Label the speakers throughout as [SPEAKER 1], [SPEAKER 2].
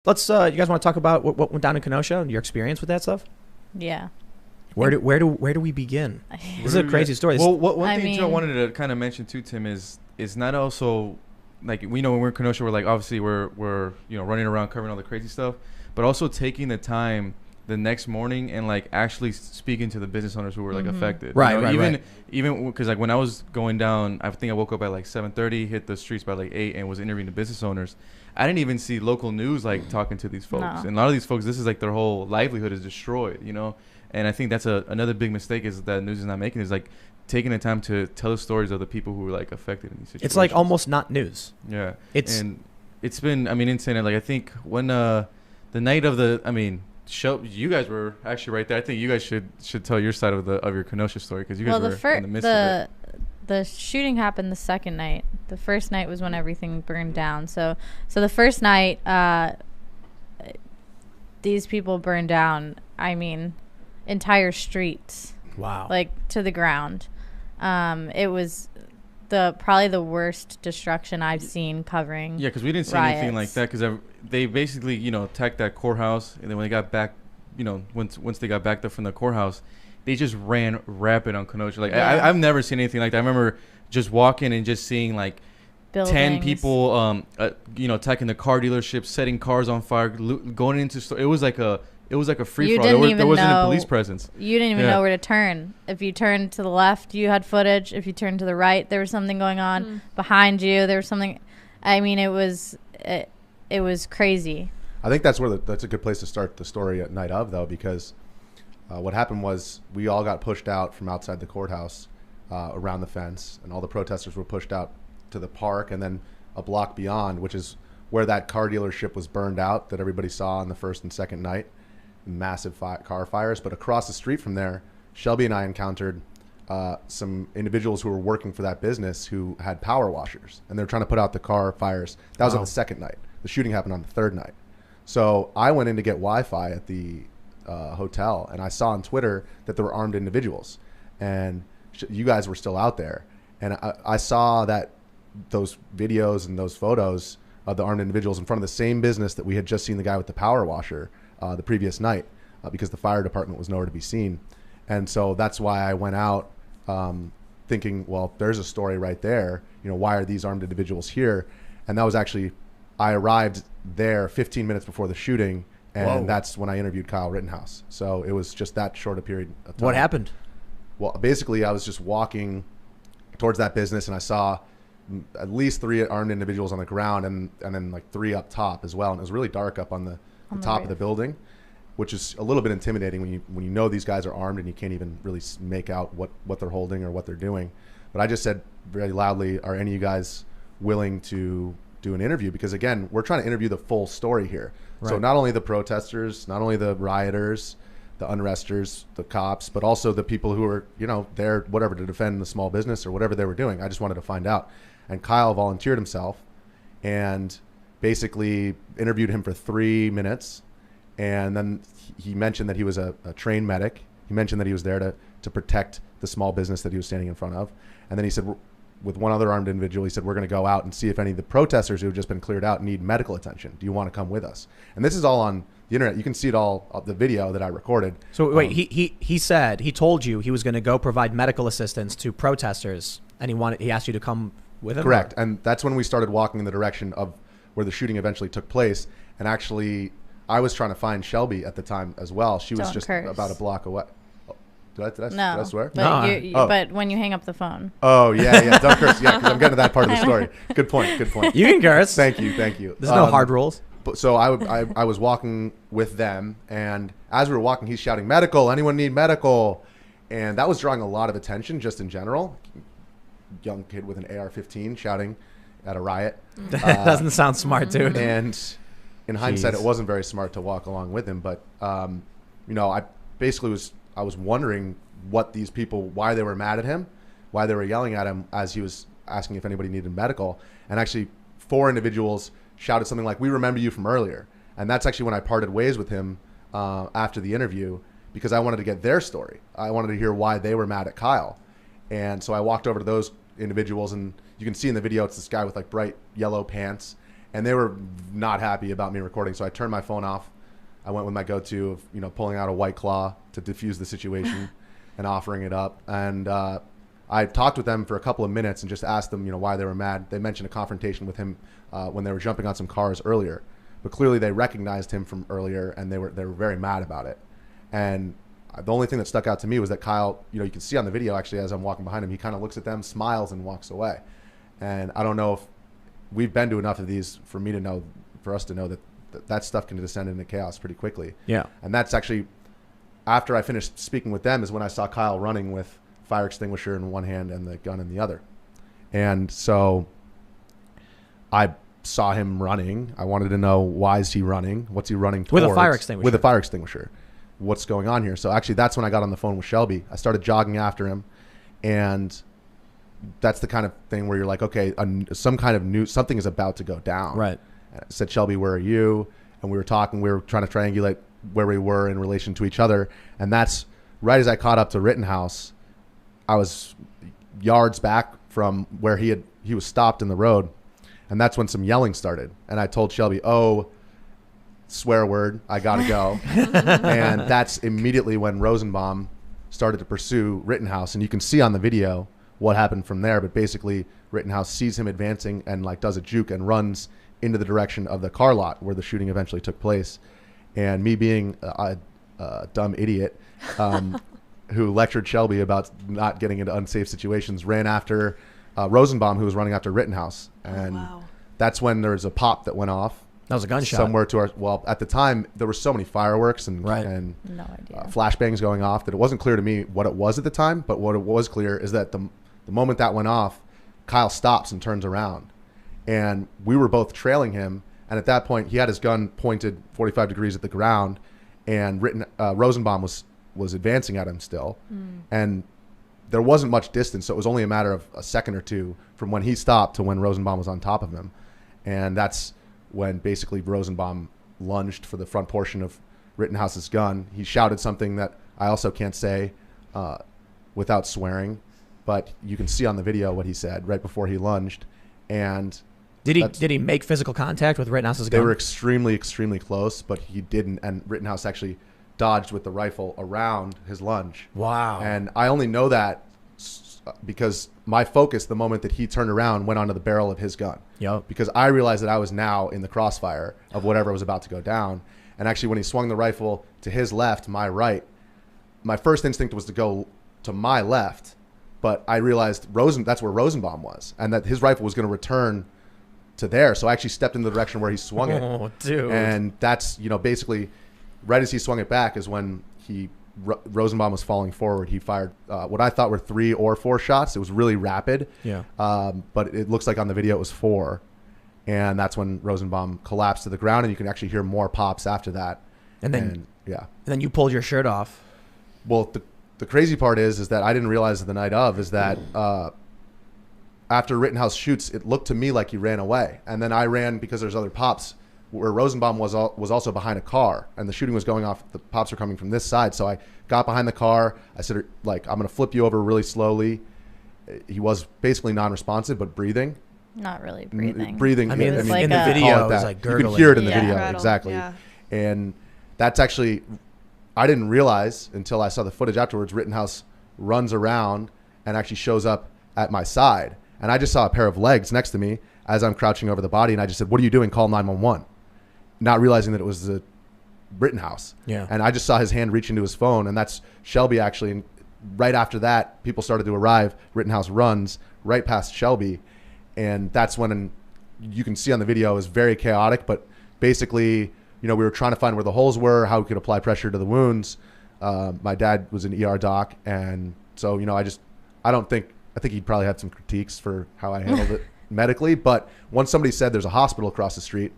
[SPEAKER 1] Let's. You guys want to talk about what went down in Kenosha and your experience with that stuff?
[SPEAKER 2] Yeah.
[SPEAKER 1] Where do we begin? This is a crazy story.
[SPEAKER 3] Well, one thing too I wanted to kind of mention too, Tim, is not also like we know when we're in Kenosha, we're like obviously we're running around covering all the crazy stuff, but also taking the time the next morning and like actually speaking to the business owners who were like affected.
[SPEAKER 1] Right.
[SPEAKER 3] Even because like when I was going down, I think I woke up at like 7:30, hit the streets by like 8, and was interviewing the business owners. I didn't even see local news like talking to these folks, and a lot of these folks, this is like their whole livelihood is destroyed, And I think that's another big mistake is that news is not making is like taking the time to tell the stories of the people who were like affected in these situations.
[SPEAKER 1] It's like almost not news.
[SPEAKER 3] Yeah, and it's been insane. And like I think when the night of the show, you guys were actually right there. I think you guys should tell your side of your Kenosha story because you guys were in the midst of it.
[SPEAKER 2] The shooting happened the second night. The first night was when everything burned down. So the first night, these people burned down. Entire streets.
[SPEAKER 1] Wow.
[SPEAKER 2] Like to the ground. It was probably the worst destruction I've seen covering.
[SPEAKER 3] Yeah, because we didn't see anything like that because they basically attacked that courthouse, and then when they got back, once they got back there from the courthouse, they just ran rapid on Kenosha. Like I've never seen anything like that. I remember just walking and just seeing like buildings. 10 people, attacking the car dealership, setting cars on fire, going into store. It was like a free for all. There wasn't a police presence.
[SPEAKER 2] You didn't even know where to turn. If you turned to the left, you had footage. If you turned to the right, there was something going on. Behind you, there was something. It was crazy.
[SPEAKER 4] I think that's a good place to start the story at night of, though, because what happened was we all got pushed out from outside the courthouse around the fence, and all the protesters were pushed out to the park, and then a block beyond, which is where that car dealership was burned out that everybody saw on the first and second night. Massive car fires. But across the street from there, Shelby and I encountered some individuals who were working for that business who had power washers, and they were trying to put out the car fires. That was on the second night. The shooting happened on the third night. So I went in to get Wi-Fi at the hotel, and I saw on Twitter that there were armed individuals, and you guys were still out there. And I saw those videos and those photos of the armed individuals in front of the same business that we had just seen the guy with the power washer the previous night, because the fire department was nowhere to be seen. And so that's why I went out thinking, well, there's a story right there. Why are these armed individuals here? And that was actually, I arrived there 15 minutes before the shooting, and that's when I interviewed Kyle Rittenhouse. So it was just that short a period of time.
[SPEAKER 1] What happened?
[SPEAKER 4] Well, basically, I was just walking towards that business, and I saw at least 3 armed individuals on the ground, and then like 3 up top as well. And it was really dark up on the top of the building, which is a little bit intimidating when you know these guys are armed and you can't even really make out what they're holding or what they're doing. But I just said very loudly, are any of you guys willing to do an interview? Because again, we're trying to interview the full story here. Right. So not only the protesters, not only the rioters, the unresters, the cops, but also the people who are, there, whatever, to defend the small business or whatever they were doing. I just wanted to find out. And Kyle volunteered himself and basically interviewed him for 3 minutes. And then he mentioned that he was a trained medic. He mentioned that he was there to protect the small business that he was standing in front of. And then he said, with one other armed individual, he said, we're going to go out and see if any of the protesters who have just been cleared out need medical attention. Do you want to come with us? And this is all on the internet. You can see it all, the video that I recorded.
[SPEAKER 1] So wait, he told you he was going to go provide medical assistance to protesters, and he asked you to come with him?
[SPEAKER 4] Correct. And that's when we started walking in the direction of where the shooting eventually took place. And actually, I was trying to find Shelby at the time as well. She was about a block away. Did I swear?
[SPEAKER 2] But, but when you hang up the phone.
[SPEAKER 4] Oh, yeah. Don't curse. Yeah, because I'm getting to that part of the story. Good point.
[SPEAKER 1] You can curse.
[SPEAKER 4] Thank you.
[SPEAKER 1] There's no hard rules.
[SPEAKER 4] So I was walking with them, and as we were walking, he's shouting, medical, anyone need medical? And that was drawing a lot of attention just in general. Young kid with an AR-15 shouting at a riot.
[SPEAKER 1] That doesn't sound smart, dude.
[SPEAKER 4] And in hindsight, it wasn't very smart to walk along with him. But, I basically I was wondering what these people, why they were mad at him, why they were yelling at him as he was asking if anybody needed medical. And actually 4 individuals shouted something like, we remember you from earlier. And that's actually when I parted ways with him after the interview, because I wanted to get their story. I wanted to hear why they were mad at Kyle. And so I walked over to those individuals, and you can see in the video, it's this guy with like bright yellow pants. and they were not happy about me recording. So I turned my phone off. I went with my go-to of, you know, pulling out a White Claw to diffuse the situation and offering it up. And I talked with them for a couple of minutes and just asked them, you know, why they were mad. They mentioned a confrontation with him when they were jumping on some cars earlier, but clearly they recognized him from earlier, and they were very mad about it. And the only thing that stuck out to me was that Kyle, you know, you can see on the video actually as I'm walking behind him, he kind of looks at them, smiles, and walks away. And I don't know if we've been to enough of these for us to know that stuff can descend into chaos pretty quickly.
[SPEAKER 1] Yeah.
[SPEAKER 4] And that's actually, after I finished speaking with them, is when I saw Kyle running with fire extinguisher in one hand and the gun in the other. And so I saw him running. I wanted to know, why is he running? What's he running towards?
[SPEAKER 1] With a fire extinguisher.
[SPEAKER 4] With a fire extinguisher. What's going on here? So actually that's when I got on the phone with Shelby. I started jogging after him, and that's the kind of thing where you're like, okay, something is about to go down.
[SPEAKER 1] Right.
[SPEAKER 4] And I said, Shelby, where are you? And we were talking, we were trying to triangulate where we were in relation to each other. And that's right as I caught up to Rittenhouse. I was yards back from where he was stopped in the road. And that's when some yelling started. And I told Shelby, oh, swear word, I gotta go. And that's immediately when Rosenbaum started to pursue Rittenhouse. And you can see on the video what happened from there. But basically Rittenhouse sees him advancing and like does a juke and runs into the direction of the car lot where the shooting eventually took place. And me being a dumb idiot who lectured Shelby about not getting into unsafe situations, ran after Rosenbaum, who was running after Rittenhouse. And that's when there was a pop that went off.
[SPEAKER 1] That was a gunshot.
[SPEAKER 4] Somewhere to our, well, at the time, there were so many fireworks and
[SPEAKER 2] No idea.
[SPEAKER 4] flashbangs going off that it wasn't clear to me what it was at the time. But what it was clear is that the moment that went off, Kyle stops and turns around. And we were both trailing him. And at that point, he had his gun pointed 45 degrees at the ground. And Rosenbaum was advancing at him still. And there wasn't much distance, so it was only a matter of a second or two from when he stopped to when Rosenbaum was on top of him. And that's when basically Rosenbaum lunged for the front portion of Rittenhouse's gun. He shouted something that I also can't say without swearing, but you can see on the video what he said right before he lunged. And
[SPEAKER 1] did he make physical contact with Rittenhouse's gun?
[SPEAKER 4] They were extremely, extremely close, but he didn't. And Rittenhouse actually dodged with the rifle around his lunge.
[SPEAKER 1] Wow.
[SPEAKER 4] And I only know that because my focus, the moment that he turned around, went onto the barrel of his gun.
[SPEAKER 1] Yep.
[SPEAKER 4] Because I realized that I was now in the crossfire of whatever was about to go down. And actually, when he swung the rifle to his left, my right, my first instinct was to go to my left. But I realized that's where Rosenbaum was, and that his rifle was going to return to there. So I actually stepped in the direction where he swung it.
[SPEAKER 1] Oh, dude.
[SPEAKER 4] And that's, basically right as he swung it back is when Rosenbaum was falling forward. He fired what I thought were 3 or 4 shots. It was really rapid.
[SPEAKER 1] Yeah.
[SPEAKER 4] But it looks like on the video it was 4. And that's when Rosenbaum collapsed to the ground, and you can actually hear more pops after that.
[SPEAKER 1] And then you pulled your shirt off.
[SPEAKER 4] Well, the crazy part is that I didn't realize the night of is that after Rittenhouse shoots, it looked to me like he ran away. And then I ran because there's other pops where Rosenbaum was also behind a car, and the shooting was going off. The pops were coming from this side. So I got behind the car. I said, I'm going to flip you over really slowly. He was basically non-responsive, but breathing.
[SPEAKER 2] Not really breathing.
[SPEAKER 4] Breathing.
[SPEAKER 1] I mean,
[SPEAKER 2] It's
[SPEAKER 1] in the video, it was like
[SPEAKER 4] you
[SPEAKER 1] gurgling.
[SPEAKER 4] can hear it in the
[SPEAKER 2] Yeah.
[SPEAKER 4] video.
[SPEAKER 5] Rattle,
[SPEAKER 4] Exactly.
[SPEAKER 5] yeah.
[SPEAKER 4] And that's actually, I didn't realize until I saw the footage afterwards, Rittenhouse runs around and actually shows up at my side. And I just saw a pair of legs next to me as I'm crouching over the body. And I just said, what are you doing? Call 911. Not realizing that it was the Rittenhouse.
[SPEAKER 1] Yeah.
[SPEAKER 4] And I just saw his hand reach into his phone. And that's Shelby actually. And right after that, people started to arrive. Rittenhouse runs right past Shelby. And that's when you can see on the video, it was very chaotic. But basically, we were trying to find where the holes were, how we could apply pressure to the wounds. My dad was an ER doc. And so, I think he'd probably had some critiques for how I handled it medically. But once somebody said there's a hospital across the street,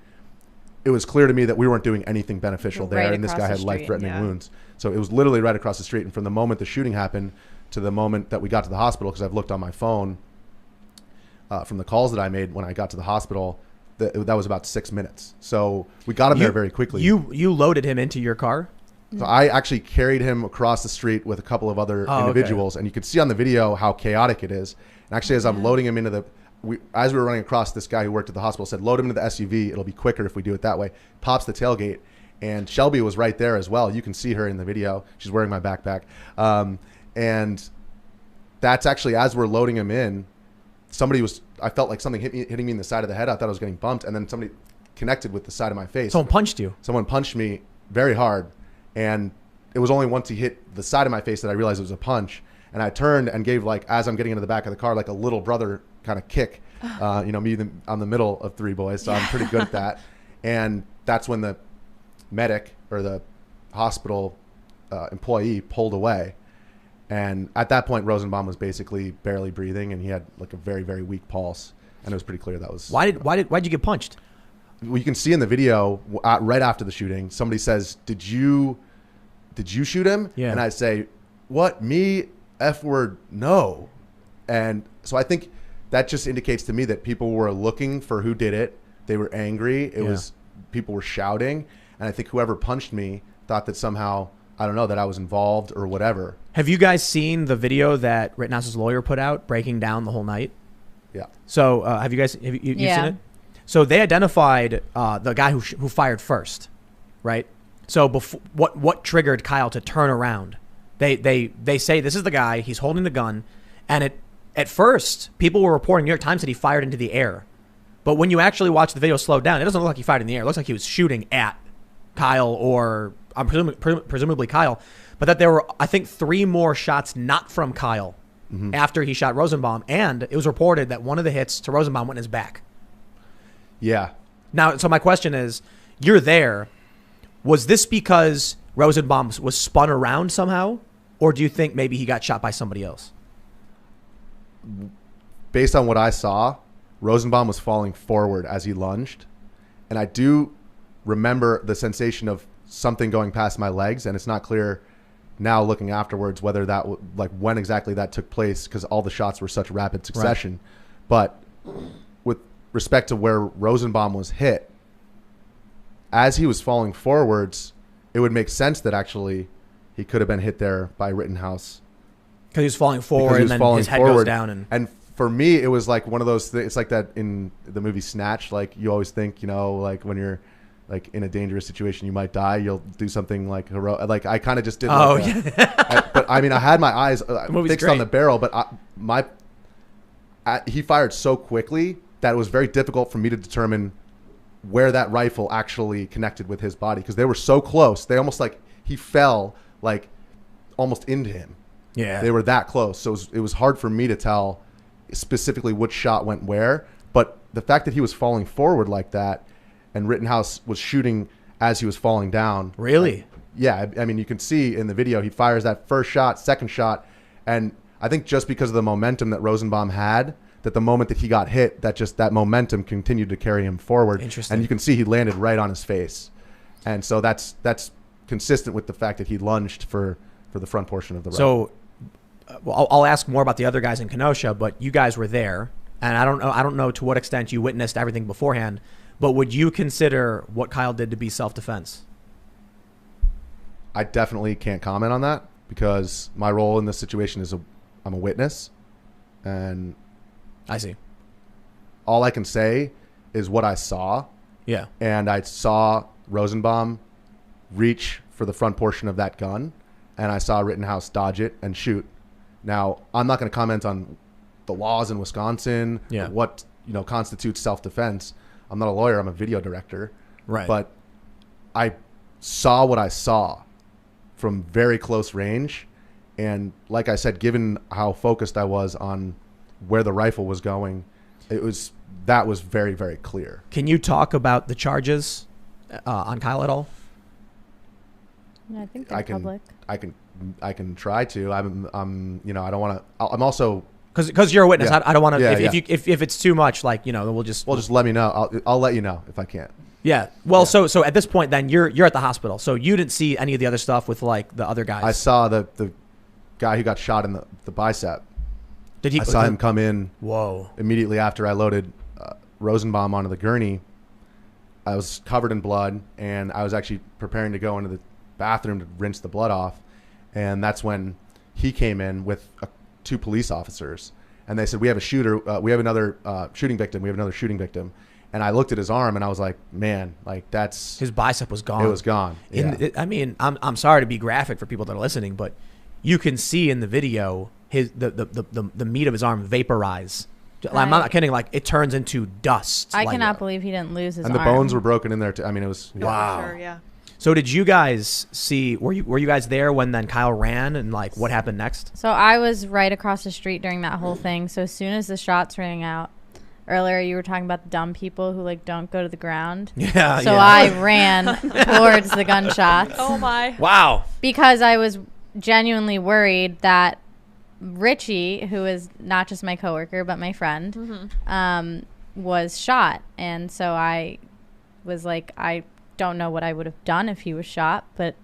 [SPEAKER 4] it was clear to me that we weren't doing anything beneficial there.
[SPEAKER 2] Right
[SPEAKER 4] And this
[SPEAKER 2] across
[SPEAKER 4] guy
[SPEAKER 2] the
[SPEAKER 4] had
[SPEAKER 2] street,
[SPEAKER 4] life-threatening
[SPEAKER 5] yeah.
[SPEAKER 4] wounds. So it was literally right across the street. And from the moment the shooting happened to the moment that we got to the hospital, because I've looked on my phone from the calls that I made when I got to the hospital, that was about 6 minutes. So we got him there very quickly.
[SPEAKER 1] You loaded him into your car?
[SPEAKER 4] So I actually carried him across the street with a couple of other individuals. And you could see on the video how chaotic it is. And actually, as I'm loading him into as we were running across, this guy who worked at the hospital said, load him into the SUV. It'll be quicker if we do it that way. Pops the tailgate. And Shelby was right there as well. You can see her in the video. She's wearing my backpack. And that's actually, as we're loading him in, I felt like something hitting me in the side of the head. I thought I was getting bumped. And then somebody connected with the side of my face.
[SPEAKER 1] Someone punched you.
[SPEAKER 4] Someone punched me very hard. And it was only once he hit the side of my face that I realized it was a punch. And I turned and gave, like, as I'm getting into the back of the car, like a little brother kind of kick. I'm the middle of three boys, so I'm pretty good at that. And that's when the medic or the hospital employee pulled away. And at that point, Rosenbaum was basically barely breathing, and he had like a very, very weak pulse. And it was pretty clear that was...
[SPEAKER 1] Why'd you get punched?
[SPEAKER 4] Well, you can see in the video right after the shooting, somebody says, did you shoot him?
[SPEAKER 1] Yeah.
[SPEAKER 4] And I say, what, me? F word, no. And so I think that just indicates to me that people were looking for who did it. They were angry. People were shouting. And I think whoever punched me thought that somehow, I don't know, that I was involved or whatever.
[SPEAKER 1] Have you guys seen the video that Rittenhouse's lawyer put out breaking down the whole night?
[SPEAKER 4] Yeah.
[SPEAKER 1] So have you seen it? So they identified the guy who fired first, right? So what triggered Kyle to turn around? They say this is the guy. He's holding the gun, and at first people were reporting, New York Times said he fired into the air, but when you actually watch the video slowed down, it doesn't look like he fired in the air. It looks like he was shooting at Kyle or presumably Kyle, but that there were, I think, 3 more shots not from Kyle after he shot Rosenbaum, and it was reported that one of the hits to Rosenbaum went in his back.
[SPEAKER 4] Yeah.
[SPEAKER 1] Now, so my question is, you're there. Was this because Rosenbaum was spun around somehow, or do you think maybe he got shot by somebody else?
[SPEAKER 4] Based on what I saw, Rosenbaum was falling forward as he lunged, and I do remember the sensation of something going past my legs, and it's not clear now looking afterwards whether that like when exactly that took place, because all the shots were such rapid succession. Right. But with respect to where Rosenbaum was hit, as he was falling forwards, it would make sense that actually he could have been hit there by Rittenhouse.
[SPEAKER 1] Because he was falling forward, and then his head goes down. And
[SPEAKER 4] for me, it was like one of those things. It's like that in the movie Snatch. Like, you always think, like when you're like in a dangerous situation, you might die. You'll do something like heroic. Like, I kind of just did. But I mean, I had my eyes fixed on the barrel, but he fired so quickly that it was very difficult for me to determine where that rifle actually connected with his body, because they were so close. They almost he fell like almost into him.
[SPEAKER 1] Yeah,
[SPEAKER 4] they were that close. So it was hard for me to tell specifically which shot went where. But the fact that he was falling forward like that, and Rittenhouse was shooting as he was falling down.
[SPEAKER 1] Really?
[SPEAKER 4] Yeah. I mean, you can see in the video, he fires that first shot, second shot. And I think just because of the momentum that Rosenbaum had, that the moment that he got hit, that momentum continued to carry him forward.
[SPEAKER 1] Interesting.
[SPEAKER 4] And you can see he landed right on his face. And so that's consistent with the fact that he lunged for the front portion of the rifle.
[SPEAKER 1] So I'll ask more about the other guys in Kenosha, but you guys were there, and I don't know to what extent you witnessed everything beforehand, but would you consider what Kyle did to be self-defense?
[SPEAKER 4] I definitely can't comment on that, because my role in this situation is I'm a witness, and
[SPEAKER 1] I see.
[SPEAKER 4] All I can say is what I saw.
[SPEAKER 1] Yeah.
[SPEAKER 4] And I saw Rosenbaum reach for the front portion of that gun, and I saw Rittenhouse dodge it and shoot. Now, I'm not going to comment on the laws in Wisconsin, what constitutes self-defense. I'm not a lawyer. I'm a video director.
[SPEAKER 1] Right.
[SPEAKER 4] But I saw what I saw from very close range. And like I said, given how focused I was on where the rifle was going, that was very, very clear.
[SPEAKER 1] Can you talk about the charges on Kyle at all?
[SPEAKER 2] Yeah, I think they're public.
[SPEAKER 4] I can try to. I don't want to. I'm also
[SPEAKER 1] because you're a witness.
[SPEAKER 4] Yeah.
[SPEAKER 1] I don't want to.
[SPEAKER 4] Yeah,
[SPEAKER 1] if it's too much, we'll just
[SPEAKER 4] let me know. I'll let you know if I can't.
[SPEAKER 1] Yeah. Well, yeah. So at this point, then you're at the hospital. So you didn't see any of the other stuff with like the other guys.
[SPEAKER 4] I saw the guy who got shot in the bicep.
[SPEAKER 1] Did he?
[SPEAKER 4] I saw him come in.
[SPEAKER 1] Whoa!
[SPEAKER 4] Immediately after I loaded Rosenbaum onto the gurney, I was covered in blood, and I was actually preparing to go into the bathroom to rinse the blood off, and that's when he came in with 2 police officers, and they said, we have a shooter. We have another shooting victim. We have another shooting victim. And I looked at his arm and I was like, man, like that's
[SPEAKER 1] his bicep was gone.
[SPEAKER 4] It was gone. Yeah.
[SPEAKER 1] I mean, I'm sorry to be graphic for people that are listening, but you can see in the video the meat of his arm vaporize. I'm not kidding. Like it turns into dust.
[SPEAKER 2] I cannot believe he didn't lose his arm.
[SPEAKER 4] And the bones were broken in there too. I mean, it was
[SPEAKER 1] wow.
[SPEAKER 5] Sure, yeah.
[SPEAKER 1] So did you guys see? Were you guys there when then Kyle ran and like what happened next?
[SPEAKER 2] So I was right across the street during that whole thing. So as soon as the shots rang out. Earlier, you were talking about the dumb people who like don't go to the ground.
[SPEAKER 1] Yeah.
[SPEAKER 2] So I ran towards the gunshots.
[SPEAKER 5] Oh my!
[SPEAKER 1] Wow.
[SPEAKER 2] Because I was genuinely worried that Richie, who is not just my coworker but my friend, was shot, and so I was like, I don't know what I would have done if he was shot, but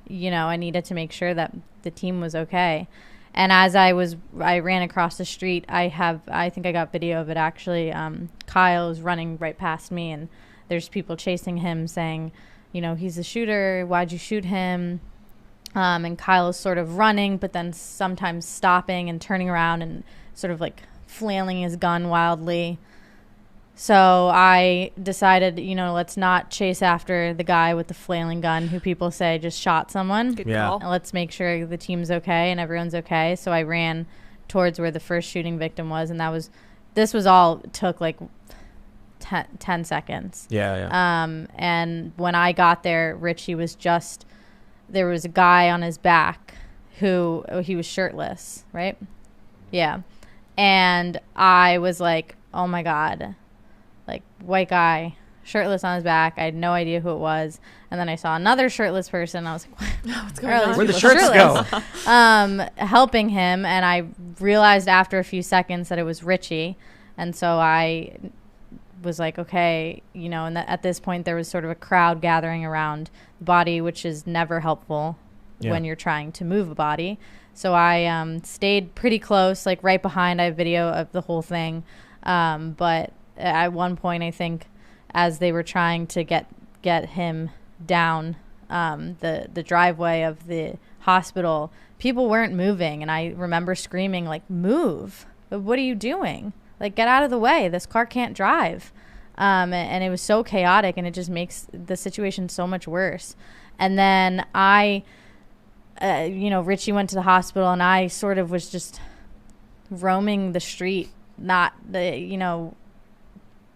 [SPEAKER 2] you know, I needed to make sure that the team was okay. And as I ran across the street. I think I got video of it actually. Kyle was running right past me, and there's people chasing him saying, you know, he's the shooter. Why'd you shoot him? And Kyle is sort of running, but then sometimes stopping and turning around and sort of like flailing his gun wildly. So I decided, you know, let's not chase after the guy with the flailing gun who people say just shot someone.
[SPEAKER 5] Good call.
[SPEAKER 2] And let's make sure the team's okay and everyone's okay. So I ran towards where the first shooting victim was, and this was all took like 10 seconds.
[SPEAKER 1] Yeah.
[SPEAKER 2] And when I got there, Richie was there was a guy on his back who he was shirtless, right? Yeah. And I was like, oh my God. Like white guy, shirtless on his back. I had no idea who it was. And then I saw another shirtless person. I was like, what's going on?
[SPEAKER 1] Where'd the shirts go?
[SPEAKER 2] Helping him. And I realized after a few seconds that it was Richie. And so I was like, okay, you know, and at this point there was sort of a crowd gathering around the body, which is never helpful when you're trying to move a body. So I stayed pretty close, like right behind. I have video of the whole thing. But at one point, I think, as they were trying to get him down the driveway of the hospital, people weren't moving, and I remember screaming like, "Move! What are you doing? Like, get out of the way! This car can't drive!" And it was so chaotic, and it just makes the situation so much worse. And then Richie went to the hospital, and I sort of was just roaming the street, not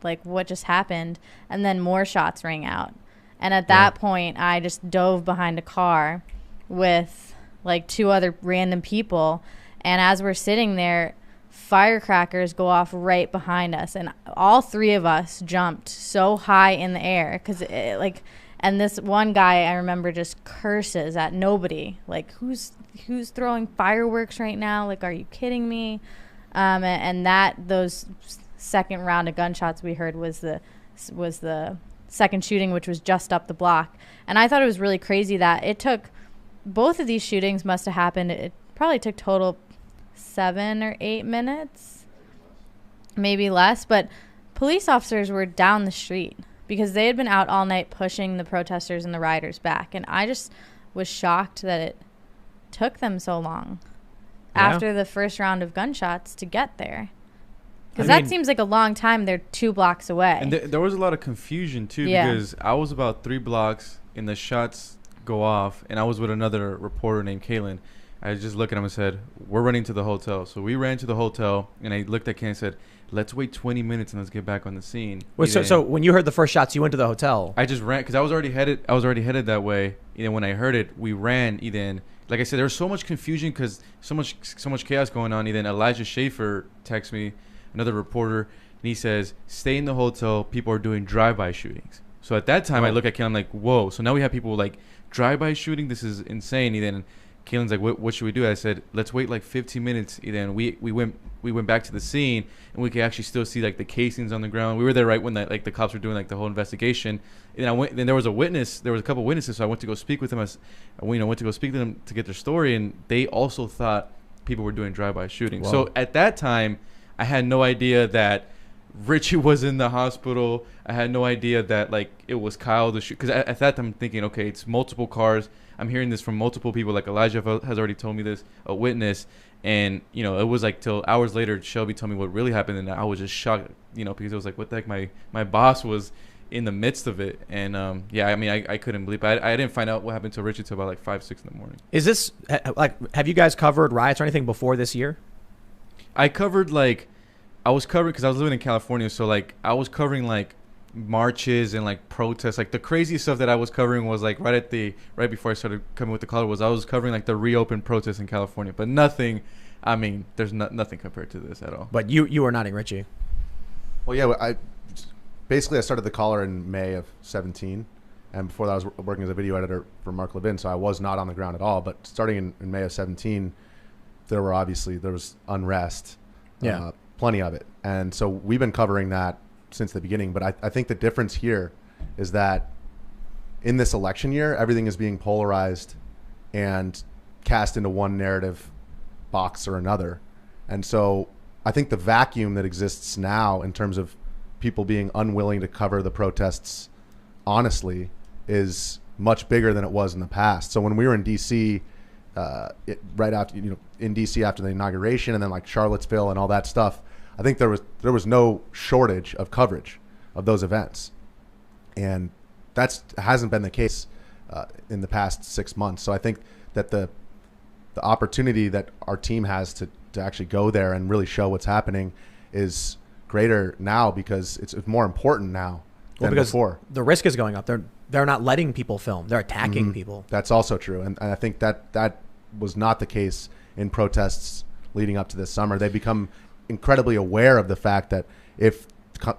[SPEAKER 2] like what just happened. And then more shots rang out, and at that point I just dove behind a car with like two other random people, and as we're sitting there, firecrackers go off right behind us, and all three of us jumped so high in the air because and this one guy, I remember, just curses at nobody, like, who's throwing fireworks right now, like, are you kidding me? And those second round of gunshots we heard was the second shooting, which was just up the block. And I thought it was really crazy that it took, both of these shootings must have happened, it probably took total 7 or 8 minutes, maybe less, but police officers were down the street because they had been out all night pushing the protesters and the rioters back. And I just was shocked that it took them so long after the first round of gunshots to get there. Because that seems like a long time. They're 2 blocks away.
[SPEAKER 3] And there was a lot of confusion, too, because I was about 3 blocks and the shots go off, and I was with another reporter named Kaylin. I just looked at him and said, we're running to the hotel. So we ran to the hotel, and I looked at Ken and said, let's wait 20 minutes and let's get back on the scene.
[SPEAKER 1] Wait, so when you heard the first shots, you went to the hotel?
[SPEAKER 3] I just ran because I was already headed that way. When I heard it, we ran. Then, like I said, there was so much confusion because so much chaos going on. Then Elijah Schaefer texts me, another reporter, and he says, stay in the hotel. People are doing drive-by shootings. So at that time, I look at Ken, I'm like, whoa. So now we have people like drive-by shooting. This is insane. And then Kaylin's like, what should we do? I said, let's wait like 15 minutes. And then we went back to the scene, and we could actually still see like the casings on the ground. We were there right when the cops were doing like the whole investigation. And I went. Then there was a couple witnesses, so I went to go speak with them. Went to go speak to them to get their story, and they also thought people were doing drive-by shooting. Whoa. So at that time, I had no idea that Richie was in the hospital. I had no idea that like it was Kyle the shoot, because at that time I'm thinking, okay, it's multiple cars. I'm hearing this from multiple people. Like Elijah has already told me this, a witness, and you know it was like till hours later Shelby told me what really happened, and I was just shocked, you know, because it was like, what the heck, my boss was in the midst of it. And yeah, I mean, I couldn't believe it. I didn't find out what happened to Richie till about like 5-6 in the morning.
[SPEAKER 1] Is this like, have you guys covered riots or anything before this year?
[SPEAKER 3] I covered like, I was covering, because I was living in California, so like I was covering like marches and like protests. Like the craziest stuff that I was covering was like right before I started coming with the color, I was covering like the reopened protests in California. But nothing, I mean, there's nothing compared to this at all.
[SPEAKER 1] But you were nodding, Richie.
[SPEAKER 4] Well, yeah, I started the collar in May of 17, and before that I was working as a video editor for Mark Levin, so I was not on the ground at all. But starting in May of 17, there was unrest, plenty of it, and so we've been covering that since the beginning. But I think the difference here is that in this election year, everything is being polarized and cast into one narrative box or another, and so I think the vacuum that exists now in terms of people being unwilling to cover the protests honestly is much bigger than it was in the past. So when we were in DC, right after, in DC after the inauguration, and then like Charlottesville and all that stuff, I think there was no shortage of coverage of those events, and hasn't been the case in the past 6 months. So I think that the opportunity that our team has to actually go there and really show what's happening is greater now, because it's more important now than before.
[SPEAKER 1] The risk is going up. They're not letting people film. They're attacking people.
[SPEAKER 4] That's also true, and I think that was not the case in protests leading up to this summer. They become incredibly aware of the fact that if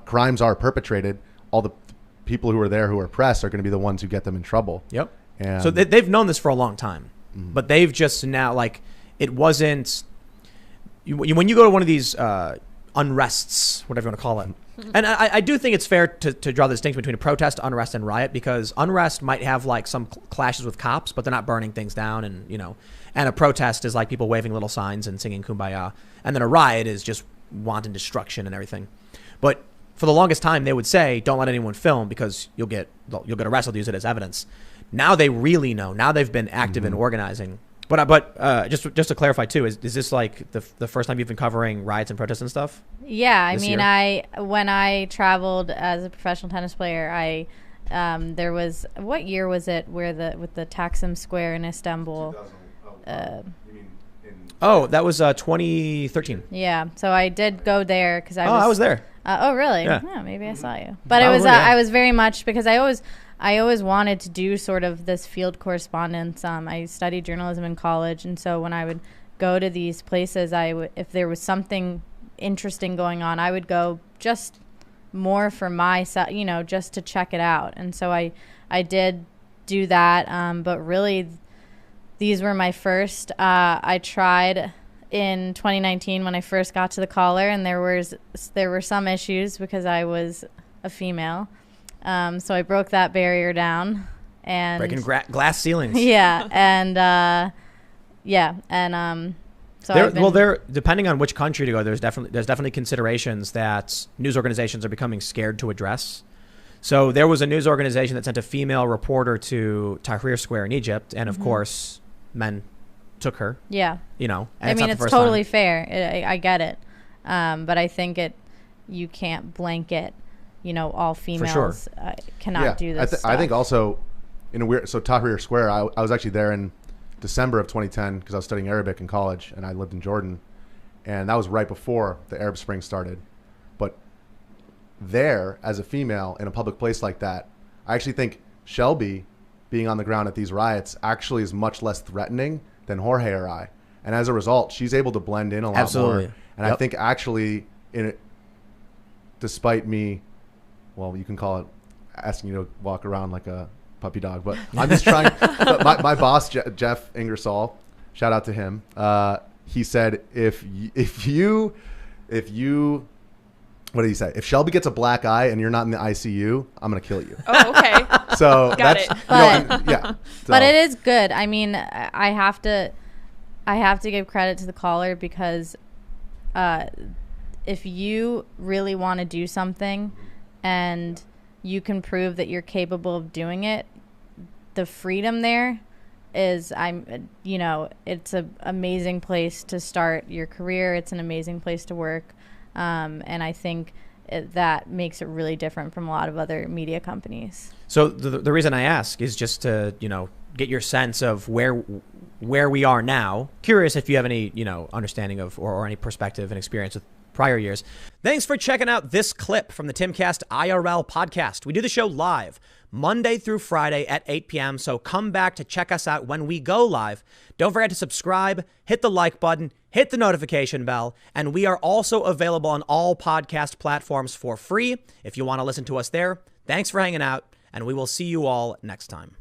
[SPEAKER 4] crimes are perpetrated, all the people who are there who are press are going to be the ones who get them in trouble.
[SPEAKER 1] Yep.
[SPEAKER 4] And
[SPEAKER 1] so they've known this for a long time, but they've just now, like, it wasn't. When you go to one of these unrests, whatever you want to call it, and I do think it's fair to draw the distinction between a protest, unrest, and riot, because unrest might have like some clashes with cops, but they're not burning things down, and and a protest is like people waving little signs and singing Kumbaya, and then a riot is just wanton destruction and everything. But for the longest time, they would say, don't let anyone film because you'll get arrested, use it as evidence. Now they really know. Now they've been active in organizing. But just to clarify too, is this like the first time you've been covering riots and protests and stuff?
[SPEAKER 2] Yeah, I mean, when I traveled as a professional tennis player, there was, what year was it with the Taksim Square in Istanbul?
[SPEAKER 1] That was 2013.
[SPEAKER 2] Yeah, so I did go there because
[SPEAKER 1] I was there.
[SPEAKER 2] Oh, really?
[SPEAKER 1] Yeah.
[SPEAKER 2] Maybe I saw you. But I was very much, because I always wanted to do sort of this field correspondence. I studied journalism in college, and so when I would go to these places, if there was something interesting going on, I would go just more for myself, just to check it out. And so I did do that, but really these were my first. I tried in 2019 when I first got to the collar, and there were some issues because I was a female. So I broke that barrier down, and
[SPEAKER 1] breaking glass ceilings.
[SPEAKER 2] Yeah, and so
[SPEAKER 1] there depending on which country to go, there's definitely considerations that news organizations are becoming scared to address. So there was a news organization that sent a female reporter to Tahrir Square in Egypt, and of course, men took her.
[SPEAKER 2] Yeah,
[SPEAKER 1] and
[SPEAKER 2] I mean, it's totally fair. I get it, but I think you can't blanket. All females cannot do this stuff.
[SPEAKER 4] I think also so Tahrir Square, I was actually there in December of 2010 because I was studying Arabic in college, and I lived in Jordan, and that was right before the Arab Spring started. But there, as a female in a public place like that, I actually think Shelby being on the ground at these riots actually is much less threatening than Jorge or I. And as a result, she's able to blend in a lot
[SPEAKER 1] Absolutely.
[SPEAKER 4] more. And I think actually, despite me, well, you can call it asking you to walk around like a puppy dog, but I'm just trying. But my boss, Jeff Ingersoll, shout out to him. He said, if you, what did he say? If Shelby gets a black eye and you're not in the ICU, I'm gonna kill you.
[SPEAKER 5] Oh, okay.
[SPEAKER 4] So
[SPEAKER 5] Got
[SPEAKER 4] that's
[SPEAKER 5] it.
[SPEAKER 4] yeah.
[SPEAKER 2] But it is good. I mean, I have to give credit to the collar because if you really want to do something and you can prove that you're capable of doing it, the freedom there is, it's an amazing place to start your career. It's an amazing place to work. And I think that makes it really different from a lot of other media companies.
[SPEAKER 1] So the reason I ask is just to, get your sense of where we are now. Curious if you have any, understanding of or any perspective and experience with prior years. Thanks for checking out this clip from the Timcast IRL podcast. We do the show live Monday through Friday at 8 p.m. So come back to check us out when we go live. Don't forget to subscribe, hit the like button, hit the notification bell, and we are also available on all podcast platforms for free if you want to listen to us there. Thanks for hanging out, and we will see you all next time.